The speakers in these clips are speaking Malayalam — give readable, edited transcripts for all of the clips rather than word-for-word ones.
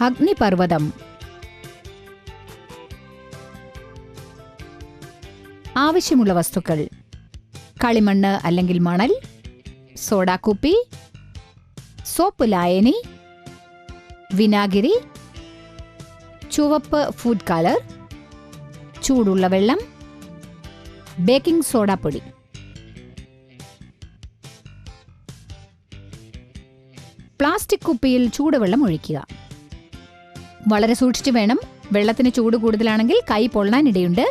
അഗ്നിപർവ്വതം. ആവശ്യമുള്ള വസ്തുക്കൾ: കളിമണ്ണ് അല്ലെങ്കിൽ മണൽ, സോഡാക്കുപ്പി, സോപ്പ് ലായനി, വിനാഗിരി, ചുവപ്പ് ഫുഡ് കളർ, ചൂടുള്ള വെള്ളം, ബേക്കിംഗ് സോഡാപ്പൊടി. പ്ലാസ്റ്റിക് കുപ്പിയിൽ ചൂടുവെള്ളം ഒഴിക്കുക. വളരെ സൂക്ഷിച്ചു വേണം. വെള്ളത്തിന് ചൂട് കൂടുതലാണെങ്കിൽ കൈ പൊള്ളാനിടയുണ്ട്.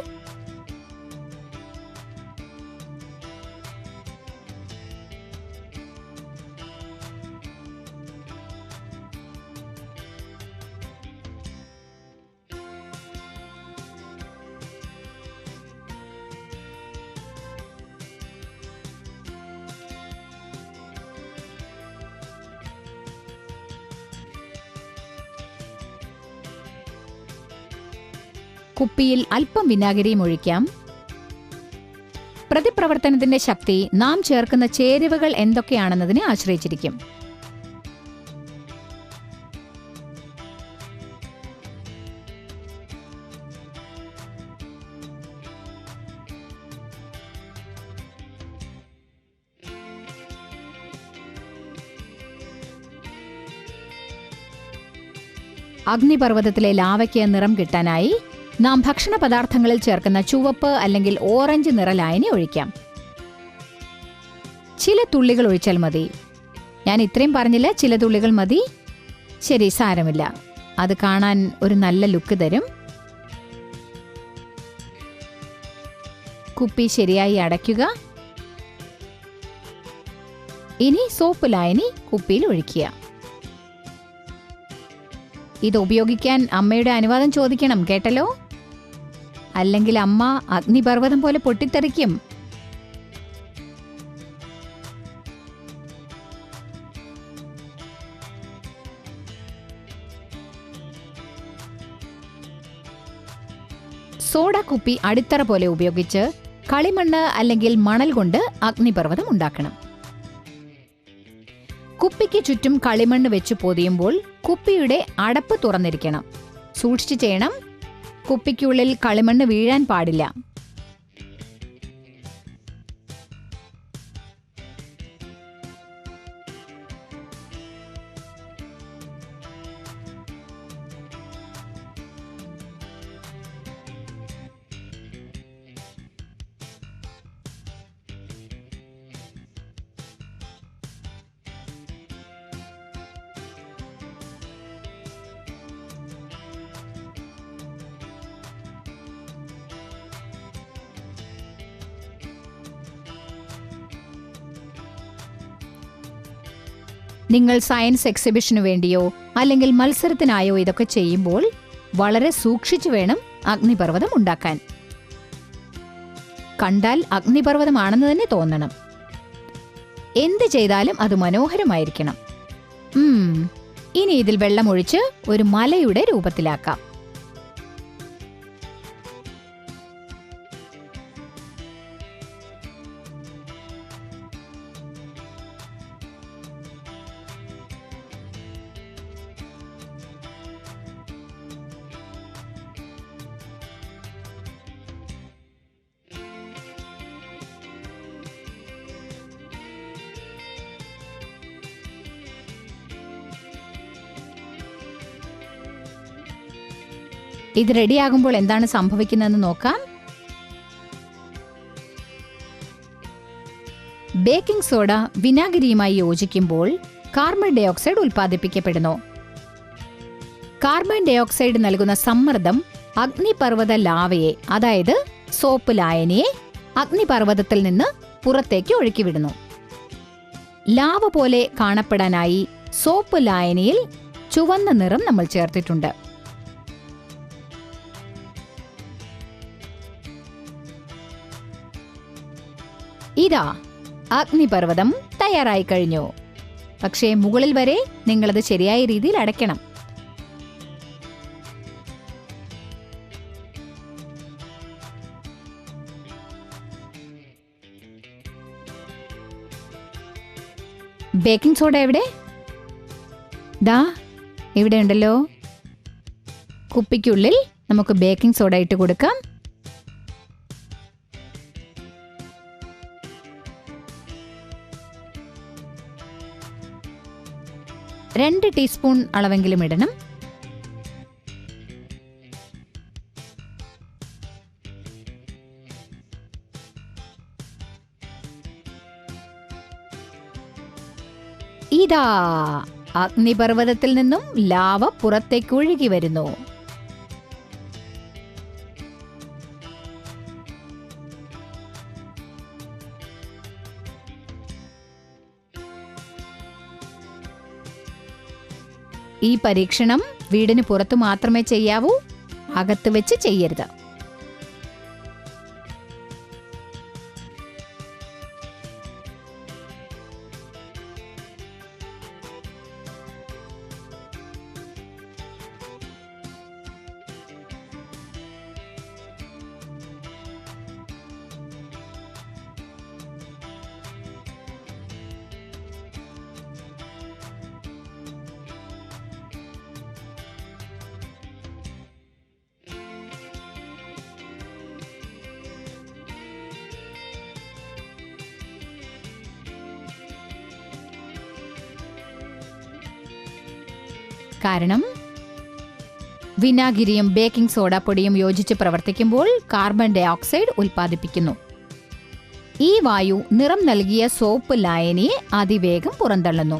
കുപ്പിയിൽ അല്പം വിനാഗിരിയും ഒഴിക്കാം. പ്രതിപ്രവർത്തനത്തിന്റെ ശക്തി നാം ചേർക്കുന്ന ചേരുവകൾ എന്തൊക്കെയാണെന്നതിനെ ആശ്രയിച്ചിരിക്കും. അഗ്നിപർവ്വതത്തിലെ ലാവയ്ക്ക് നിറം കിട്ടാനായി നാം ഭക്ഷണ പദാർത്ഥങ്ങളിൽ ചേർക്കുന്ന ചുവപ്പ് അല്ലെങ്കിൽ ഓറഞ്ച് നിറ ലായനി ഒഴിക്കാം. ചില തുള്ളികൾ ഒഴിച്ചാൽ മതി. ഞാൻ ഇത്രയും പറഞ്ഞില്ല, ചില തുള്ളികൾ മതി. ശരി, സാരമില്ല. അത് കാണാൻ ഒരു നല്ല ലുക്ക് തരും. കുപ്പി ശരിയായി അടയ്ക്കുക. ഇനി സോപ്പ് ലായനി കുപ്പിയിൽ ഒഴിക്കുക. ഇത് ഉപയോഗിക്കാൻ അമ്മയുടെ അനുവാദം ചോദിക്കണം, കേട്ടല്ലോ? അല്ലെങ്കിൽ അമ്മ അഗ്നിപർവ്വതം പോലെ പൊട്ടിത്തെറിക്കും. സോഡ കുപ്പി അടിത്തറ പോലെ ഉപയോഗിച്ച് കളിമണ്ണ് അല്ലെങ്കിൽ മണൽ കൊണ്ട് അഗ്നിപർവ്വതം ഉണ്ടാക്കണം. കുപ്പിക്ക് ചുറ്റും കളിമണ്ണ് വെച്ച് പൊതിയുമ്പോൾ കുപ്പിയുടെ അടപ്പ് തുറന്നിരിക്കണം. സൂക്ഷിച്ചു ചെയ്യണം. കുപ്പിക്കുള്ളിൽ കളിമണ്ണ് വീഴാൻ പാടില്ല. നിങ്ങൾ സയൻസ് എക്സിബിഷനു വേണ്ടിയോ അല്ലെങ്കിൽ മത്സരത്തിനായോ ഇതൊക്കെ ചെയ്യുമ്പോൾ വളരെ സൂക്ഷിച്ചു വേണം അഗ്നിപർവ്വതം ഉണ്ടാക്കാൻ. കണ്ടാൽ അഗ്നിപർവ്വതമാണെന്ന് തന്നെ തോന്നണം. എന്ത് ചെയ്താലും അത് മനോഹരമായിരിക്കണം. ഇനി ഇതിൽ വെള്ളമൊഴിച്ച് ഒരു മലയുടെ രൂപത്തിലാക്കാം. ഇത് റെഡിയാകുമ്പോൾ എന്താണ് സംഭവിക്കുന്നതെന്ന് നോക്കാം. ബേക്കിംഗ് സോഡ വിനാഗിരിയുമായി യോജിക്കുമ്പോൾ കാർബൺ ഡൈ ഓക്സൈഡ് ഉൽപ്പാദിപ്പിക്കപ്പെടുന്നു. കാർബൺ ഡൈ ഓക്സൈഡ് നൽകുന്ന സമ്മർദ്ദം അഗ്നിപർവ്വത ലാവയെ, അതായത് സോപ്പ് ലായനിയെ, അഗ്നിപർവ്വതത്തിൽ നിന്ന് പുറത്തേക്ക് ഒഴുക്കിവിടുന്നു. ലാവ പോലെ കാണപ്പെടാനായി സോപ്പ് ലായനിയിൽ ചുവന്ന നിറം നമ്മൾ ചേർത്തിട്ടുണ്ട്. ഇതാ, അഗ്നിപർവ്വതം തയ്യാറായി കഴിഞ്ഞു. പക്ഷേ മുകളിൽ വരെ നിങ്ങളത് ശരിയായ രീതിയിൽ അടയ്ക്കണം. ബേക്കിംഗ് സോഡ എവിടെ? ദാ ഇവിടെ ഉണ്ടല്ലോ. കുപ്പിക്കുള്ളിൽ നമുക്ക് ബേക്കിംഗ് സോഡ ഇട്ട് കൊടുക്കാം. രണ്ട് ടീസ്പൂൺ അളവെങ്കിലും ഇടണം. ഇതാ, അഗ്നിപർവ്വതത്തിൽ നിന്നും ലാവ പുറത്തേക്ക് ഒഴുകി വരുന്നു. ഈ പരീക്ഷണം വീടിന് പുറത്തു മാത്രമേ ചെയ്യാവൂ, അകത്ത് വെച്ച് ചെയ്യരുത്. കാരണം വിനാഗിരിയും ബേക്കിംഗ് സോഡ പൊടിയും യോജിച്ച് പ്രവർത്തിക്കുമ്പോൾ കാർബൺ ഡൈ ഓക്സൈഡ് ഉൽപ്പാദിപ്പിക്കുന്നു. ഈ വായു നിറം നൽകിയ സോപ്പ് ലായനിയെ അതിവേഗം പുറന്തള്ളുന്നു.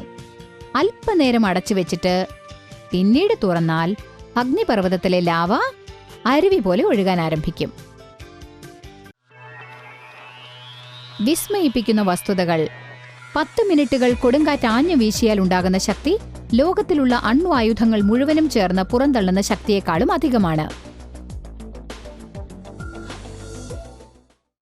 അല്പനേരം അടച്ചു വെച്ചിട്ട് പിന്നീട് തുറന്നാൽ അഗ്നിപർവ്വതത്തിലെ ലാവ അരുവി പോലെ ഒഴുകാൻ ആരംഭിക്കും. വിസ്മയിപ്പിക്കുന്ന വസ്തുതകൾ. 10 മിനിറ്റുകൾ കൊടുങ്കാറ്റ് ആഞ്ഞു വീശിയാൽ ഉണ്ടാകുന്ന ശക്തി ലോകത്തിലുള്ള അണ്വായുധങ്ങൾ മുഴുവനും ചേർന്ന് പുറന്തള്ളുന്ന ശക്തിയേക്കാളും അധികമാണ്.